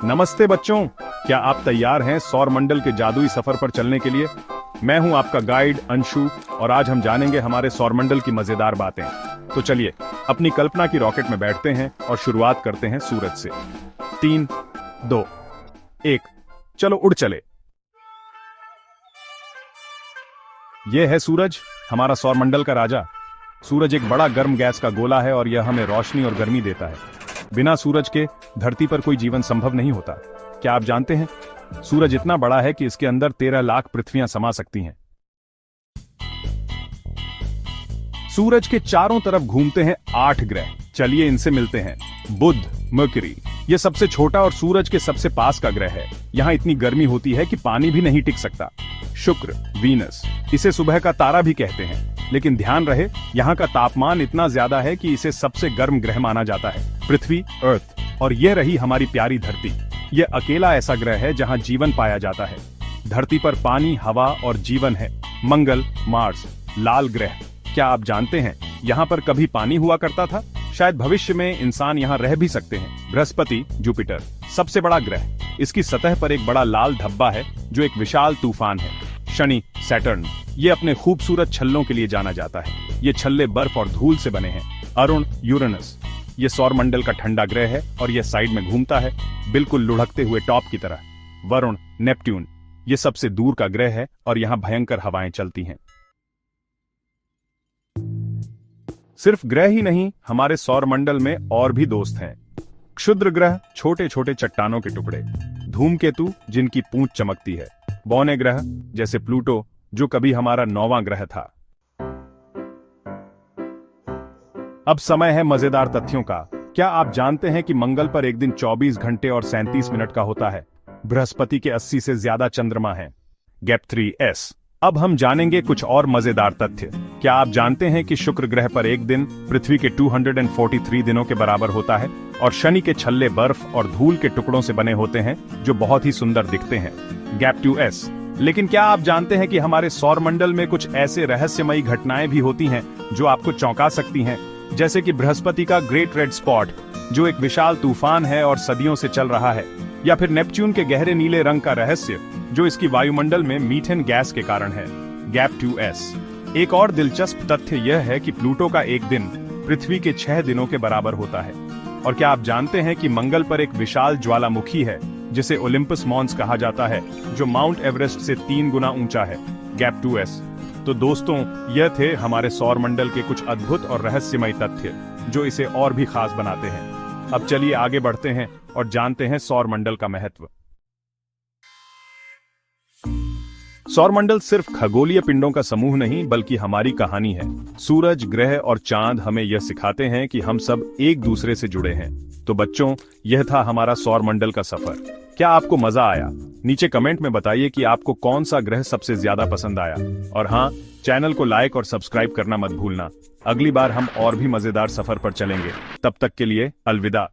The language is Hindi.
नमस्ते बच्चों, क्या आप तैयार हैं सौरमंडल के जादुई सफर पर चलने के लिए? मैं हूं आपका गाइड अंशु और आज हम जानेंगे हमारे सौरमंडल की मजेदार बातें। तो चलिए अपनी कल्पना की रॉकेट में बैठते हैं और शुरुआत करते हैं सूरज से। 3, 2, 1, चलो उड़ चले। यह है सूरज, हमारा सौरमंडल का राजा। सूरज एक बड़ा गर्म गैस का गोला है और यह हमें रोशनी और गर्मी देता है। बिना सूरज के धरती पर कोई जीवन संभव नहीं होता। क्या आप जानते हैं, सूरज इतना बड़ा है कि इसके अंदर 13 लाख पृथ्वियां समा सकती हैं। सूरज के चारों तरफ घूमते हैं 8 ग्रह। चलिए इनसे मिलते हैं। बुध, मर्क्यूरी, यह सबसे छोटा और सूरज के सबसे पास का ग्रह है। यहां इतनी गर्मी होती है कि पानी भी नहीं टिक सकता। शुक्र, वीनस, इसे सुबह का तारा भी कहते हैं, लेकिन ध्यान रहे यहाँ का तापमान इतना ज्यादा है कि इसे सबसे गर्म ग्रह माना जाता है। पृथ्वी, अर्थ, और यह रही हमारी प्यारी धरती। यह अकेला ऐसा ग्रह है जहां जीवन पाया जाता है। धरती पर पानी, हवा और जीवन है। मंगल, मार्स, लाल ग्रह, क्या आप जानते हैं यहाँ पर कभी पानी हुआ करता था? शायद भविष्य में इंसान यहाँ रह भी सकते हैं। बृहस्पति, जुपिटर, सबसे बड़ा ग्रह, इसकी सतह पर एक बड़ा लाल धब्बा है जो एक विशाल तूफान है। शनि, सैटर्न, ये अपने खूबसूरत छल्लों के लिए जाना जाता है। ये छल्ले बर्फ और धूल से बने हैं। अरुण, यूरेनस, ये सौरमंडल का ठंडा ग्रह है और यह साइड में घूमता है, बिल्कुल लुढ़कते हुए टॉप की तरह। वरुण, नेपट्यून, ये सबसे दूर का ग्रह है और यहाँ भयंकर हवाएं चलती हैं। सिर्फ ग्रह ही नहीं, हमारे सौरमंडल में और भी दोस्त हैं। क्षुद्र ग्रह, छोटे छोटे चट्टानों के टुकड़े। धूमकेतु, जिनकी पूंछ चमकती है। बौने ग्रह जैसे प्लूटो, जो कभी हमारा 9वां ग्रह था। अब समय है मजेदार तथ्यों का। क्या आप जानते हैं कि मंगल पर एक दिन 24 घंटे और 37 मिनट का होता है? बृहस्पति के 80 से ज्यादा चंद्रमा हैं। Gap 3s। अब हम जानेंगे कुछ और मजेदार तथ्य। क्या आप जानते हैं कि शुक्र ग्रह पर एक दिन पृथ्वी के 243 दिनों के बराबर होता है और शनि के छल्ले बर्फ और धूल के टुकड़ों से बने होते हैं जो बहुत ही सुंदर दिखते हैं। Gap 2s। लेकिन क्या आप जानते हैं कि हमारे सौरमंडल में कुछ ऐसे रहस्यमयी घटनाएं भी होती हैं जो आपको चौंका सकती हैं? जैसे कि बृहस्पति का ग्रेट रेड स्पॉट, जो एक विशाल तूफान है और सदियों से चल रहा है, या फिर नेपच्यून के गहरे नीले रंग का रहस्य, जो इसकी वायुमंडल में मीथेन गैस के कारण है। Gap 2s। एक और दिलचस्प तथ्य यह है कि प्लूटो का एक दिन पृथ्वी के 6 दिनों के बराबर होता है। और क्या आप जानते हैं कि मंगल पर एक विशाल ज्वालामुखी है जिसे ओलिम्पस मॉन्स कहा जाता है, जो माउंट एवरेस्ट से 3 गुना ऊंचा है। Gap 2s। तो दोस्तों, यह थे हमारे सौरमंडल के कुछ अद्भुत और रहस्यमय तथ्य जो इसे और भी खास बनाते हैं। अब चलिए आगे बढ़ते हैं और जानते हैं सौरमंडल का महत्व। सौरमंडल सिर्फ खगोलीय पिंडों का समूह नहीं, बल्कि हमारी कहानी है। सूरज, ग्रह और चांद हमें यह सिखाते हैं कि हम सब एक दूसरे से जुड़े हैं। तो बच्चों, यह था हमारा सौरमंडल का सफर। क्या आपको मजा आया? नीचे कमेंट में बताइए कि आपको कौन सा ग्रह सबसे ज्यादा पसंद आया। और हाँ, चैनल को लाइक और सब्सक्राइब करना मत भूलना। अगली बार हम और भी मजेदार सफर पर चलेंगे। तब तक के लिए अलविदा।